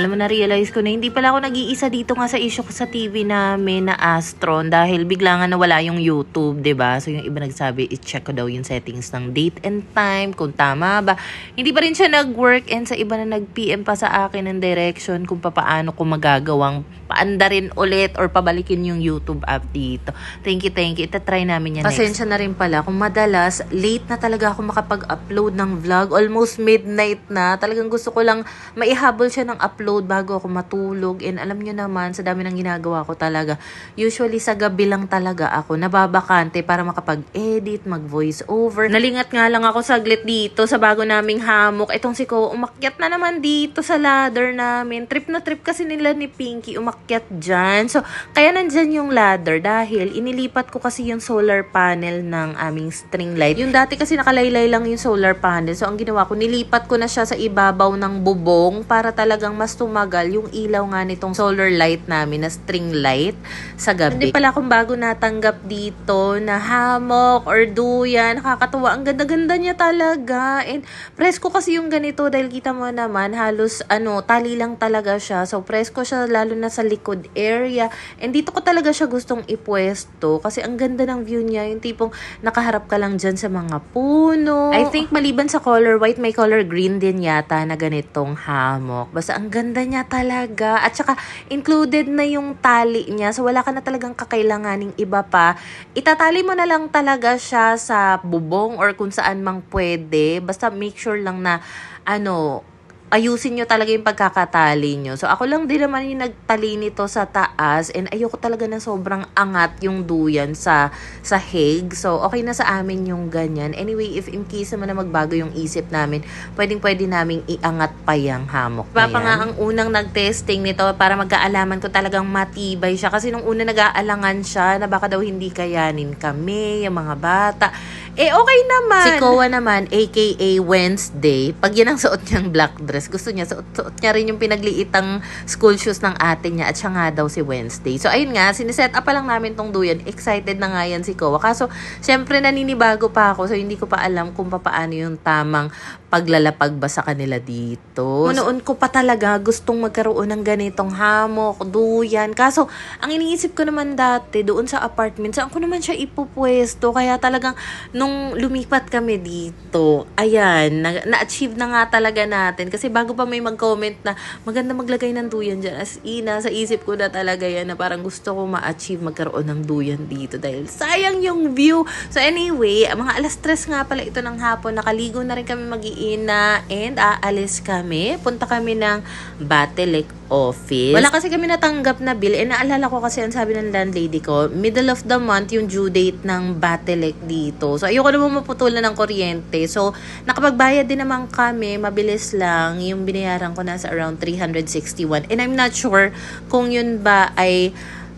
Alam mo, na-realize ko na hindi pala ako nag-iisa dito nga sa issue ko sa TV namin na Astron dahil bigla nga nawala yung YouTube, 'di ba? So yung iba nagsabi, i-check ko daw yung settings ng date and time, kung tama ba. Hindi pa rin siya nag-work, and sa iba na nag-PM pa sa akin ng direction kung paano ko magagawang paandarin ulit or pabalikin yung YouTube app dito. Thank you. Ita-try namin yan next. Pasensya na rin pala kung madalas late na talaga ako makapag-upload ng vlog. Almost midnight na. Talagang gusto ko lang maihabol siya ng upload bago ako matulog. And alam nyo naman, sa dami ng ginagawa ko talaga, usually sa gabi lang talaga ako nababakante para makapag-edit, mag-voice over. Nalingat nga lang ako saglit dito sa bago naming hammock. Itong si Ko, umakyat na naman dito sa ladder namin. Trip na trip kasi nila ni Pinky umakyat dyan. So, kaya nandyan yung ladder dahil inilipat ko kasi yung solar panel ng aming string light. Yung dati kasi nakalaylay lang yung solar panel. So, ang ginawa ko, nilipat ko na siya sa ibabaw ng bubong para talagang mas tumagal yung ilaw nga nitong solar light namin na string light sa gabi. Hindi pala akong bago natanggap dito na hammock or duyan. Nakakatuwa. Ang ganda-ganda niya talaga. And presko kasi yung ganito dahil kita mo naman halos tali lang talaga siya. So presko siya lalo na sa likod area. And dito ko talaga siya gustong ipwesto kasi ang ganda ng view niya. Yung tipong nakaharap ka lang dyan sa mga puno. I think maliban sa color white, may color green din yata na ganitong hammock. Basta ang ganda niya talaga. At saka included na yung tali niya. So wala ka na talagang kakailanganing iba pa. Itatali mo na lang talaga siya sa bubong or kung saan mang pwede. Basta make sure lang na ayusin nyo talaga yung pagkakatali nyo. So, ako lang din naman yung nagtali nito sa taas. And ayoko talaga ng sobrang angat yung duyan sa hig. So, okay na sa amin yung ganyan. Anyway, if in case naman na magbago yung isip namin, pwede naming iangat pa yung hammock na yan. Papa nga ang unang nag-testing nito para magkaalaman ko talagang matibay siya. Kasi nung una nag-aalangan siya na baka daw hindi kayanin kami, yung mga bata. Okay naman. Si Koa naman, aka Wednesday, pag yan ang suot niyang black dress, gusto niya, suot niya rin yung pinagliitang school shoes ng ate niya at siya nga daw si Wednesday. So, ayun nga, siniset up pa lang namin tong duyan. Excited na nga yan si Koa. Kaso, syempre naninibago pa ako. So, hindi ko pa alam kung paano yung tamang paglalapag ba sa kanila dito. Noon ko pa talaga gustong magkaroon ng ganitong hammock, duyan. Kaso, ang iniisip ko naman dati, doon sa apartment, saan ko naman siya ipupwesto? Kaya talagang, nung lumipat kami dito, ayan, na-achieve na nga talaga natin. Kasi bago pa may mag-comment na maganda maglagay ng duyan dyan, as ina, sa isip ko na talaga yan na parang gusto ko ma-achieve magkaroon ng duyan dito dahil sayang yung view. So anyway, mga 3:00 nga pala ito ng hapon, nakaligo na rin kami mag-iina and aalis kami. Punta kami ng Batelec office. Wala kasi kami natanggap na bill. Naalala ko kasi ang sabi ng landlady ko, middle of the month yung due date ng Batelec dito. So, ayoko naman maputulan ng kuryente. So, nakapagbayad din naman kami. Mabilis lang. Yung binayaran ko nasa around 361. And I'm not sure kung yun ba ay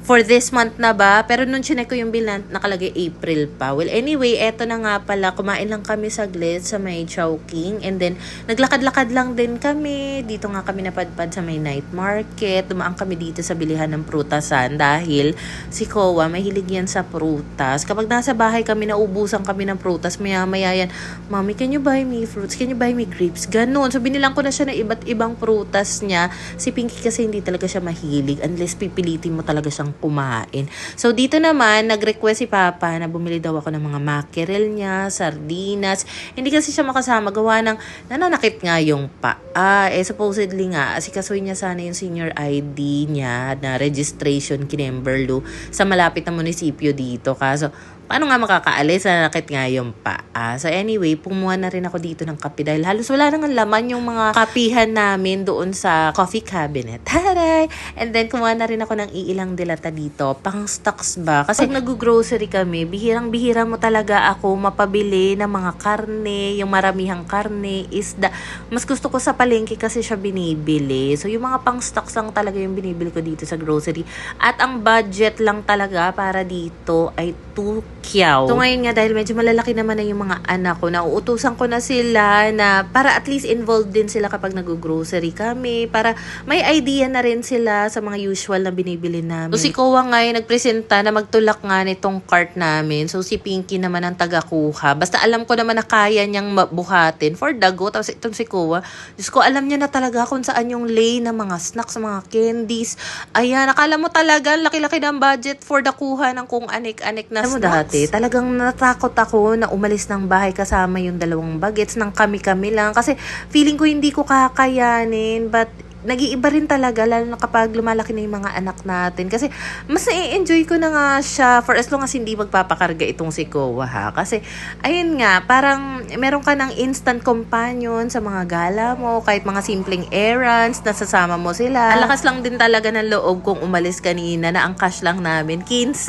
for this month na ba? Pero nung chinek ko yung bill na nakalagay April pa. Well, anyway, eto na nga pala. Kumain lang kami saglit sa may Chowking. And then, naglakad-lakad lang din kami. Dito nga kami napadpad sa may night market. Dumaan kami dito sa bilihan ng prutasan dahil si Koa, mahilig yan sa prutas. Kapag nasa bahay kami, naubusan kami ng prutas. Maya-maya yan, Mommy, can you buy me fruits? Can you buy me grapes? Ganon. So, binilang ko na siya ng iba't ibang prutas niya. Si Pinky kasi hindi talaga siya mahilig unless pipilitin mo talaga siyang kumain. So, dito naman, nag-request si Papa na bumili daw ako ng mga mackerel niya, sardinas. Hindi kasi siya makasama. Gawa ng nananakit nga yung paa. Supposedly nga, asikasuhin niya sana yung senior ID niya na registration kinemberlo sa malapit na munisipyo dito. Kaso, paano nga makakaalis? Nanakit nga yung paa. So, anyway, pumuha na rin ako dito ng kape dahil halos wala nang laman yung mga kapihan namin doon sa coffee cabinet. Taray! And then, kumuha na rin ako ng iilang dilata dito. Pang stocks ba? Kasi pag nag-grocery kami, bihirang-bihira mo talaga ako mapabili ng mga karne, yung maramihang karne, isda. Mas gusto ko sa palengke kasi siya binibili. So, yung mga pang stocks lang talaga yung binibili ko dito sa grocery. At ang budget lang talaga para dito ay 2 Pacquiao. So ngayon nga, dahil medyo malalaki naman na yung mga anak ko, nauutusan ko na sila na para at least involved din sila kapag nag-grocery kami, para may idea na rin sila sa mga usual na binibili namin. So si Kowa ngayon nagpresenta na magtulak nga nitong cart namin. So si Pinky naman ang taga-kuha. Basta alam ko naman na kaya niyang buhatin for the go. Tapos itong si Kowa, Diyos ko, alam niya na talaga kung saan yung lane ng mga snacks, mga candies. Ayan, akala mo talaga laki-laki ng budget for the kuha ng kung anik-anik na snacks. Dati, talagang natakot ako na umalis ng bahay kasama yung 2 bagets ng kami-kami lang. Kasi feeling ko hindi ko kakayanin. But nag-iiba rin talaga, lalo na kapag lumalaki na yung mga anak natin. Kasi mas na-enjoy ko na nga siya for as long as hindi magpapakarga itong si Kowa, ha. Kasi, ayun nga, parang meron ka ng instant companion sa mga gala mo, kahit mga simpleng errands, nasasama mo sila. Ang lakas lang din talaga ng loob kung umalis kanina na ang cash lang namin, 15.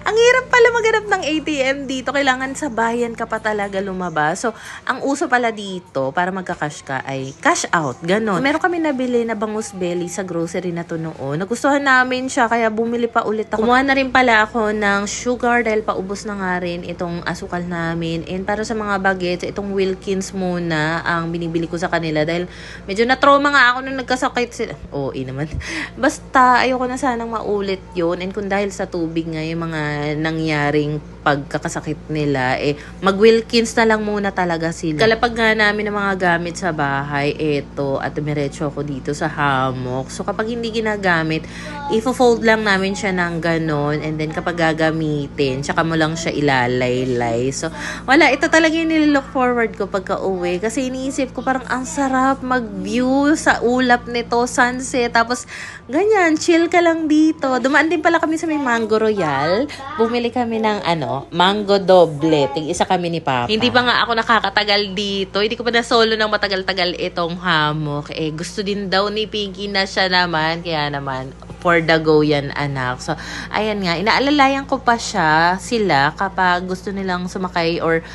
Ang hirap pala maghanap ng ATM dito. Kailangan sa bayan ka pa talaga lumabas. So, ang uso pala dito, para magka-cash ka, ay cash out. Ganon. Meron kami nabili na bangus belly sa grocery na to noon. Nagustuhan namin siya, kaya bumili pa ulit ako. Kumuha na rin pala ako ng sugar dahil paubos na nga rin itong asukal namin. And para sa mga bagets, itong Wilkins muna ang binibili ko sa kanila dahil medyo na-trauma nga ako nung nagkasakit sila. Oo, naman. Basta, ayoko na sanang maulit yun. And kung dahil sa tubig nga, yung mga nangyaring pagkakasakit nila, mag-Wilkins na lang muna talaga sila. Kalapag nga namin ng mga gamit sa bahay, at dumiretso ako dito sa hammock. So, kapag hindi ginagamit, ifo-fold lang namin siya ng ganon, and then kapag gagamitin, tsaka mo lang siya ilalaylay. So, wala, ito talaga yung nililook forward ko pagka uwi, kasi iniisip ko parang ang sarap mag-view sa ulap nito, sunset, tapos ganyan, chill ka lang dito. Dumaan din pala kami sa may Mango Royal. Bumili kami ng mango doble. Tig-isa kami ni Papa. Hindi pa nga ako nakakatagal dito. Hindi ko pa na solo ng matagal-tagal itong hammock. Gusto din daw ni Pinky na siya naman. Kaya naman, for the go yan, anak. So, ayan nga. Inaalalayan ko pa sila kapag gusto nilang sumakay or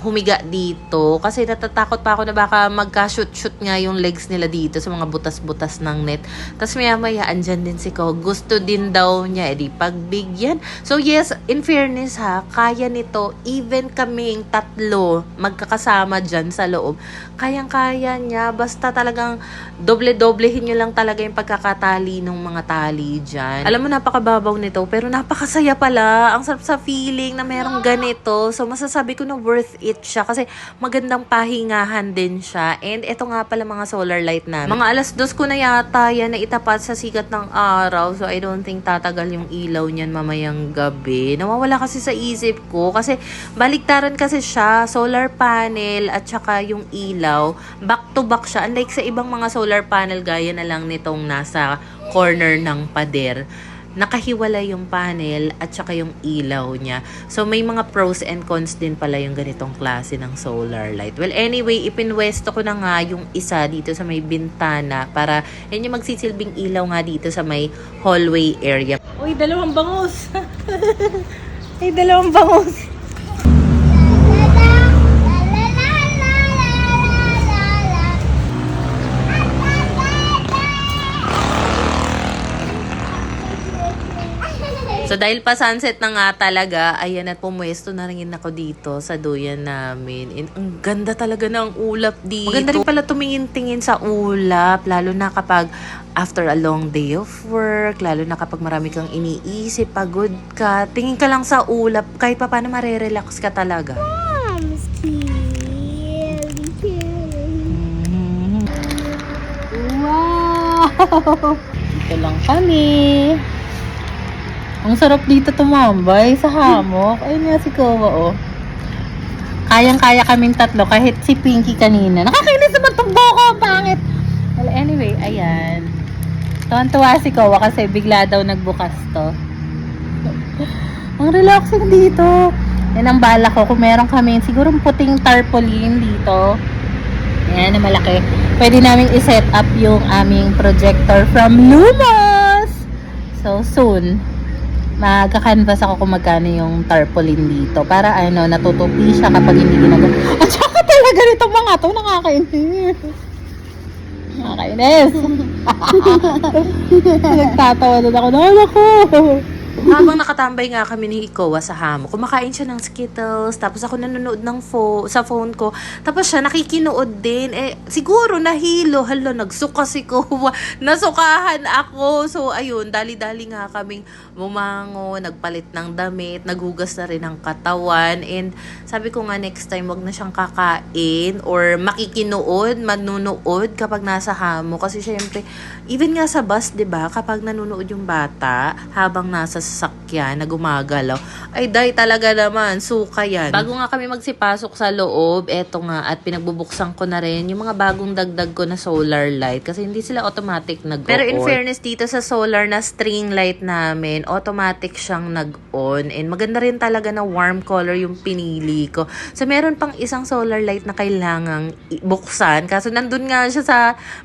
humiga dito. Kasi natatakot pa ako na baka magka-shoot-shoot nga yung legs nila dito sa mga butas-butas ng net. Tapos maya-maya, andyan din si Ko. Gusto din daw niya, di pagbigyan. So yes, in fairness ha, kaya nito, even kaming 3 magkakasama dyan sa loob, kayang-kaya niya. Basta talagang doble-doblehin nyo lang talaga yung pagkakatali ng mga tali dyan. Alam mo, napakababaw nito, pero napakasaya pala. Ang sarap sa feeling na merong ganito. So masasabi ko na worth it siya kasi magandang pahingahan din siya. And ito nga pala mga solar light namin. Mga 2:00 ko na yata yan na itapat sa sikat ng araw. So I don't think tatagal yung ilaw niyan mamayang gabi. Nawawala kasi sa isip ko kasi baliktaran kasi siya. Solar panel at saka yung ilaw. Back to back siya. Unlike sa ibang mga solar panel, gaya na lang nitong nasa corner ng pader. Nakahiwala yung panel at saka yung ilaw niya. So, may mga pros and cons din pala yung ganitong klase ng solar light. Well, anyway, ipinwesto ko na nga yung isa dito sa may bintana para yan yung magsisilbing ilaw nga dito sa may hallway area. Uy, 2 bangus! Ay, 2 bangus! So, dahil pa sunset na nga talaga, ayan at pumwesto na rin ako dito sa duyan namin. And ang ganda talaga ng ulap dito. Maganda rin pala tumingin-tingin sa ulap, lalo na kapag after a long day of work, lalo na kapag marami kang iniisip, pagod ka, tingin ka lang sa ulap, kahit pa paano marerelax ka talaga. Wow! Dito lang kami. Ang sarap dito tumambay sa hammock. Ayun nga si Kowa, oh. Kayang-kaya kaming 3 kahit si Pinky kanina. Nakakainis naman itong buko, pangit. Well, anyway, ayan. Tuwan-tuwa si Kowa kasi bigla daw nagbukas to. Ang relaxing dito. Yan ang bala ko. Kung meron kami, siguro puting tarpaulin dito. Yan, na malaki. Pwede namin i-set up yung aming projector from Lumos. So, soon. Magka-canvas ako kung magkano yung tarpaulin dito. Para natutupi siya kapag hindi ginagawa. At saka talaga nitong mga to, nakakainis. Nakakainis. Nagtatawa doon ako. Nahala ko. Habang nakatambay nga kami ni Ikowa sa hammock, kumakain siya ng Skittles, tapos ako nanonood ng sa phone ko, tapos siya nakikinood din. Siguro nahilo, hala, nagsuka si Ikowa, nasukahan ako. So, ayun, dali-dali nga kaming bumango, nagpalit ng damit, naghugas na rin ng katawan, and sabi ko nga next time, wag na siyang kakain, or makikinood, manunood kapag nasa hammock. Kasi syempre, even nga sa bus, 'di ba, kapag nanonood yung bata habang nasa sasakyan na gumagalaw, ay day talaga naman, suka yan. Bago nga kami magsipasok sa loob, eto nga, at pinagbubuksan ko na rin yung mga bagong dagdag ko na solar light kasi hindi sila automatic nag-on. Pero in fairness dito sa solar na string light namin, automatic siyang nag-on, and maganda rin talaga na warm color yung pinili ko. So meron pang isang solar light na kailangang buksan, kaso nandun nga siya sa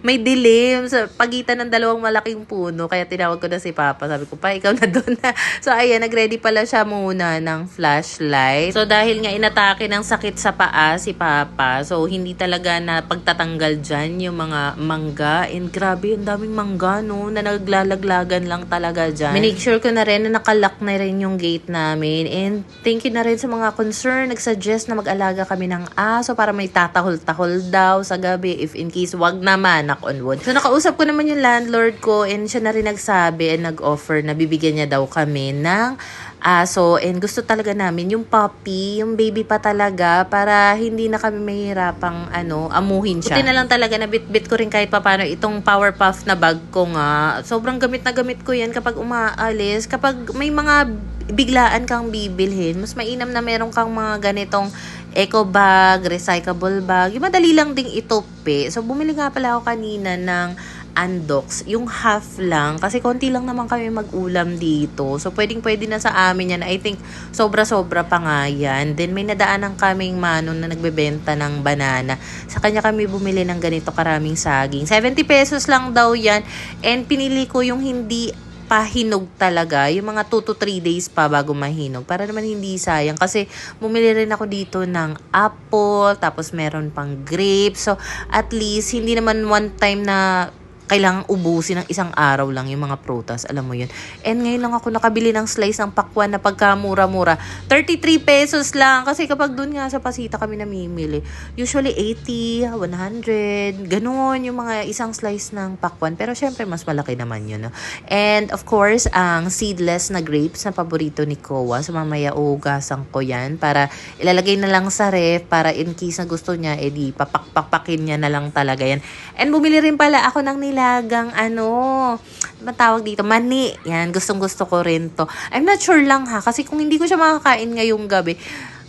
may dilim, sa pagitan ng dalawang malaking puno, kaya tinawag ko na si Papa. Sabi ko, pa, ikaw na doon na. So ayan, nagready pala siya muna ng flashlight. So dahil nga inatake ng sakit sa paa si Papa, so hindi talaga na pagtatanggal dyan yung mga mangga, and grabe, ang daming mangga, no, na naglalaglagan lang talaga dyan. Make sure ko na rin na nakalock na rin yung gate namin, and thank you na rin sa mga concern, nagsuggest na mag-alaga kami ng aso para may tatahol-tahol daw sa gabi, if in case, wag naman, knock on wood. So nakausap ko naman yung landlord ko, and siya na rin nagsabi and nag-offer na bibigyan niya daw kami ng aso, and gusto talaga namin yung puppy, yung baby pa talaga, para hindi na kami mahirapang amuhin siya. Buti na lang talaga na bit-bit ko rin kahit papano itong Powerpuff na bag ko nga. Sobrang gamit na gamit ko yan kapag umaalis, kapag may mga biglaan kang bibilhin, mas mainam na meron kang mga ganitong eco bag, recyclable bag, yung madali lang ding itupi. So bumili nga pala ako kanina ng Andox, yung half lang, kasi konti lang naman kami mag-ulam dito. So pwedeng-pwede na sa amin yan. I think sobra-sobra pa nga yan. Then may nadaanan kaming manon na nagbebenta ng banana. Sa kanya kami bumili ng ganito karaming saging. 70 pesos lang daw yan. And pinili ko yung hindi pahinog talaga, yung mga 2 to 3 days pa bago mahinog, para naman hindi sayang. Kasi bumili rin ako dito ng apple, tapos meron pang grapes. So at least hindi naman one time na kailangang ubusin ng isang araw lang yung mga prutas, alam mo yun. And ngayon lang ako nakabili ng slice ng pakwan na pagkamura-mura. 33 pesos lang, kasi kapag dun nga sa Pasita kami namimili, usually 80, 100, ganun yung mga isang slice ng pakwan. Pero syempre mas malaki naman yun, no? And of course, ang seedless na grapes na paborito ni Kowa. So mamaya ugasan ko yan para ilalagay na lang sa ref, para in case na gusto niya, edi papakpakin niya na lang talaga yan. And bumili rin pala ako ng nilagang matawag dito, mani. Yan, gustong-gusto ko rin to. I'm not sure lang ha, kasi kung hindi ko siya makakain ngayong gabi,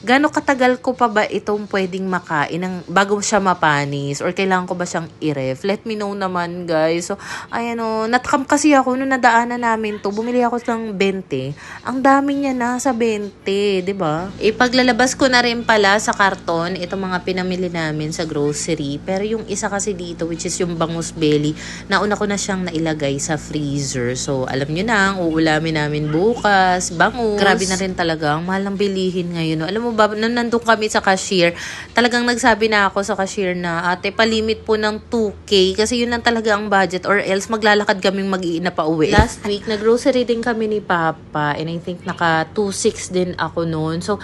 gaano katagal ko pa ba itong pwedeng makain bago siya mapanis? Or kailangan ko ba siyang i-ref? Let me know naman, guys. So, ayan natakam kasi ako nung nadaanan namin to. Bumili ako ng 20. Ang dami niya na sa 20, diba? Ipaglalabas ko na rin pala sa karton itong mga pinamili namin sa grocery. Pero yung isa kasi dito, which is yung bangus belly, nauna ko na siyang nailagay sa freezer. So, alam nyo na, ang uulamin namin bukas, bangus. Grabe na rin talaga. Ang mahal ng bilihin ngayon. No? Alam mo ba, nung nandun kami sa cashier, talagang nagsabi na ako sa cashier na, ate, palimit po ng 2K kasi yun lang talaga ang budget, or else maglalakad kaming mag-iina pa uwi. Last week, nag-grocery din kami ni Papa, and I think naka 2.6 din ako noon. So,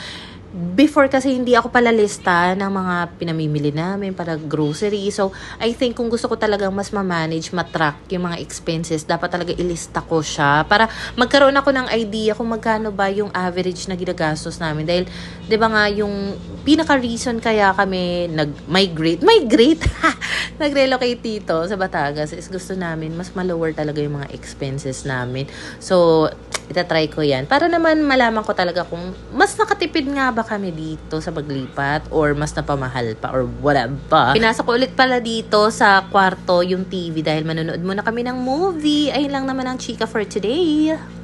before kasi hindi ako pala lista ng mga pinamimili namin para grocery. So, I think kung gusto ko talagang mas ma-manage, matrack yung mga expenses, dapat talaga ilista ko siya para magkaroon ako ng idea kung magkano ba yung average na ginagastos namin. Dahil, di ba nga, yung pinaka-reason kaya kami nag-migrate, nag-relocate dito sa Batangas is gusto namin mas ma-lower talaga yung mga expenses namin. So, itatry ko yan. Para naman malaman ko talaga kung mas nakatipid nga ba kami dito sa paglipat or mas napamahal pa or wala ba. Pinasa ko ulit pala dito sa kwarto yung TV dahil manonood muna kami ng movie. Ayun lang naman ang chika for today.